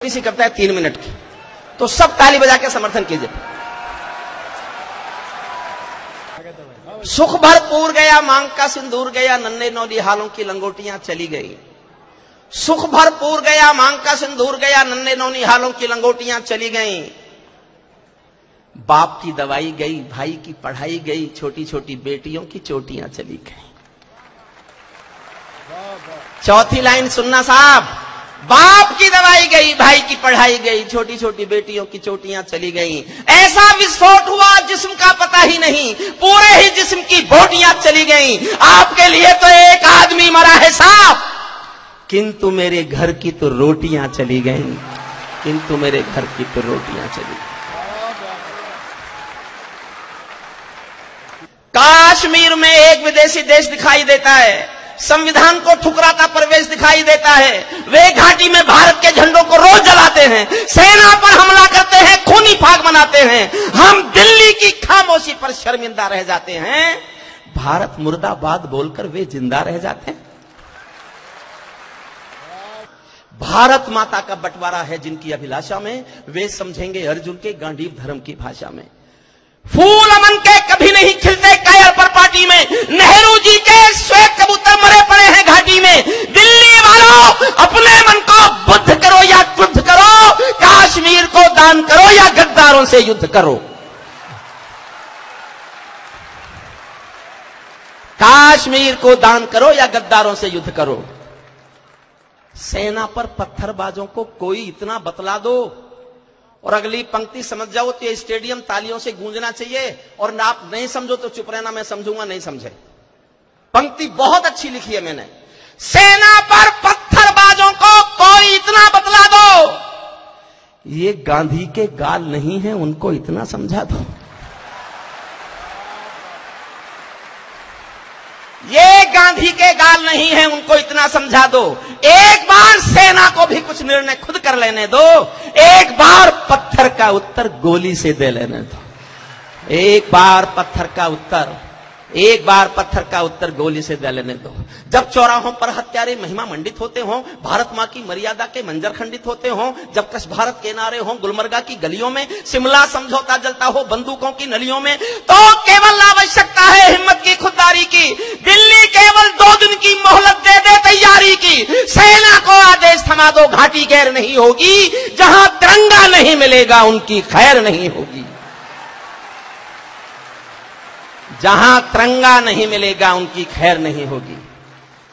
किसी करता है 3 मिनट की, तो सब ताली बजा के समर्थन कीजिए। सुख भरपूर गया मांग का सिंदूर गया, नन्हे नौली हालों की लंगोटियां चली गई। सुख भरपूर गया मांग का सिंदूर गया, नन्हे नौली हालों की लंगोटियां चली गई। बाप की दवाई गई, भाई की पढ़ाई गई, छोटी छोटी बेटियों की चोटियां चली गई। चौथी लाइन सुनना साहब, बाप की दवाई गई, भाई की पढ़ाई गई, छोटी छोटी बेटियों की चोटियां चली गई। ऐसा विस्फोट हुआ जिस्म का पता ही नहीं, पूरे ही जिस्म की बोटियां चली गई। आपके लिए तो एक आदमी मरा है साहब, किंतु मेरे घर की तो रोटियां चली गई, किंतु मेरे घर की तो रोटियां चली गई। कश्मीर में एक विदेशी देश दिखाई देता है, संविधान को ठुकराता प्रवेश दिखाई देता है। वे घाटी में भारत के झंडों को रोज जलाते हैं, सेना पर हमला करते हैं, खूनी फाग मनाते हैं। हम दिल्ली की खामोशी पर शर्मिंदा रह जाते हैं, भारत मुर्दाबाद बोलकर वे जिंदा रह जाते हैं। भारत माता का बंटवारा है जिनकी अभिलाषा में, वे समझेंगे अर्जुन के गांडीव धर्म की भाषा में। फूल अमन के कभी नहीं खिलते कायर पर पार्टी में, नेहरू जी के श्वेत कबूतर मरे पड़े हैं घाटी में। दिल्ली वालों अपने मन को बुद्ध करो या क्रुद्ध करो, कश्मीर को दान करो या गद्दारों से युद्ध करो। कश्मीर को दान करो या गद्दारों से युद्ध करो। सेना पर पत्थरबाजों को कोई इतना बतला दो, और अगली पंक्ति समझ जाओ तो ये स्टेडियम तालियों से गूंजना चाहिए, और ना आप नहीं समझो तो चुप रहना, मैं समझूंगा नहीं समझे। पंक्ति बहुत अच्छी लिखी है मैंने, सेना पर पत्थरबाजों को कोई इतना बतला दो, ये गांधी के गाल नहीं है, उनको इतना समझा दो। ये गांधी के गाल नहीं है, उनको इतना समझा दो। एक बार सेना को भी कुछ निर्णय खुद कर लेने दो, एक बार पत्थर का उत्तर गोली से दे लेने दो। एक बार पत्थर का उत्तर, एक बार पत्थर का उत्तर गोली से दे लेने दो। जब चौराहों पर हत्यारे महिमा मंडित होते हों, भारत मां की मर्यादा के मंजर खंडित होते हों, जब कश भारत के नारे हों गुलमर्गा की गलियों में, शिमला समझौता जलता हो बंदूकों की नलियों में, तो केवल आवश्यकता है हिम्मत की, खुददारी की। दिल्ली केवल 2 दिन की मोहलत दे दे तैयारी की। सेना को आदेश थमा दो, घाटी गैर नहीं होगी, जहां तिरंगा नहीं मिलेगा उनकी खैर नहीं होगी। जहां तिरंगा नहीं मिलेगा उनकी खैर नहीं होगी।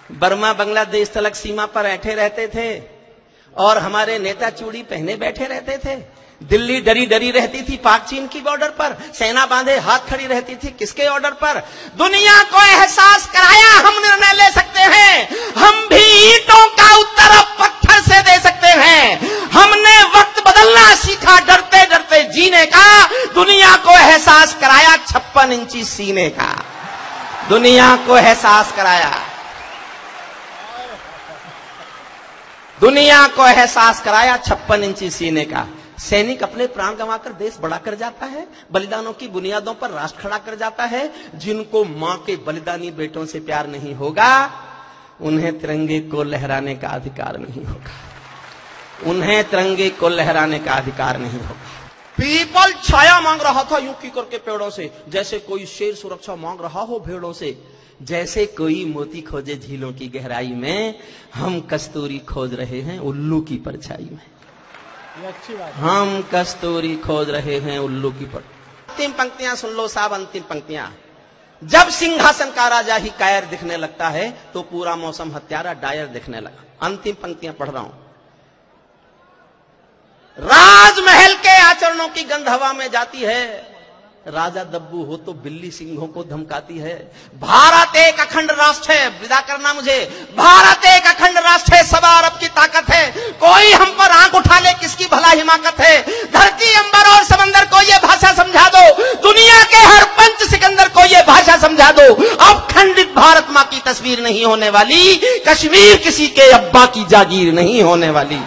बर्मा बांग्लादेश तलक सीमा पर बैठे रहते थे और हमारे नेता चूड़ी पहने बैठे रहते थे। दिल्ली डरी डरी रहती थी पाक चीन की बॉर्डर पर, सेना बांधे हाथ खड़ी रहती थी किसके ऑर्डर पर? दुनिया को एहसास कराया हम निर्णय ले सकते हैं, हम भी ईंटों का उत्तर अब पत्थर से दे सकते हैं। हमने वक्त बदलना सीखा, डरते डरते जीने का। दुनिया को एहसास कराया 56 इंची सीने का, दुनिया को एहसास कराया, दुनिया को एहसास कराया 56 इंची सीने का। सैनिक अपने प्राण गंवाकर देश बड़ा कर जाता है, बलिदानों की बुनियादों पर राष्ट्र खड़ा कर जाता है। जिनको मां के बलिदानी बेटों से प्यार नहीं होगा, उन्हें तिरंगे को लहराने का अधिकार नहीं होगा, उन्हें तिरंगे को लहराने का अधिकार नहीं होगा। पीपल छाया मांग रहा था यूं की करके पेड़ों से, जैसे कोई शेर सुरक्षा मांग रहा हो भेड़ों से, जैसे कोई मोती खोजे झीलों की गहराई में, हम कस्तूरी खोज रहे हैं उल्लू की परछाई में। अच्छी बात, हम कस्तूरी खोज रहे हैं उल्लू की पर। अंतिम पंक्तियां सुन लो साहब, अंतिम पंक्तियां। जब सिंहासन का राजा ही कायर दिखने लगता है, तो पूरा मौसम हत्यारा डायर दिखने लगा। अंतिम पंक्तियां पढ़ रहा हूं। राजमहल के आचरणों की गंध हवा में जाती है, राजा दब्बू हो तो बिल्ली सिंहों को धमकाती है। भारत एक अखंड राष्ट्र है, विदा करना मुझे, भारत एक अखंड राष्ट्र है, सवा अरब की ताकत है, कोई हम पर आंख उठा ले किसकी भला हिमाकत है। धरती अंबर और समंदर को ये भाषा समझा दो, दुनिया के हर पंच सिकंदर को ये भाषा समझा दो। अब खंडित भारत मां की तस्वीर नहीं होने वाली, कश्मीर किसी के अब्बा की जागीर नहीं होने वाली।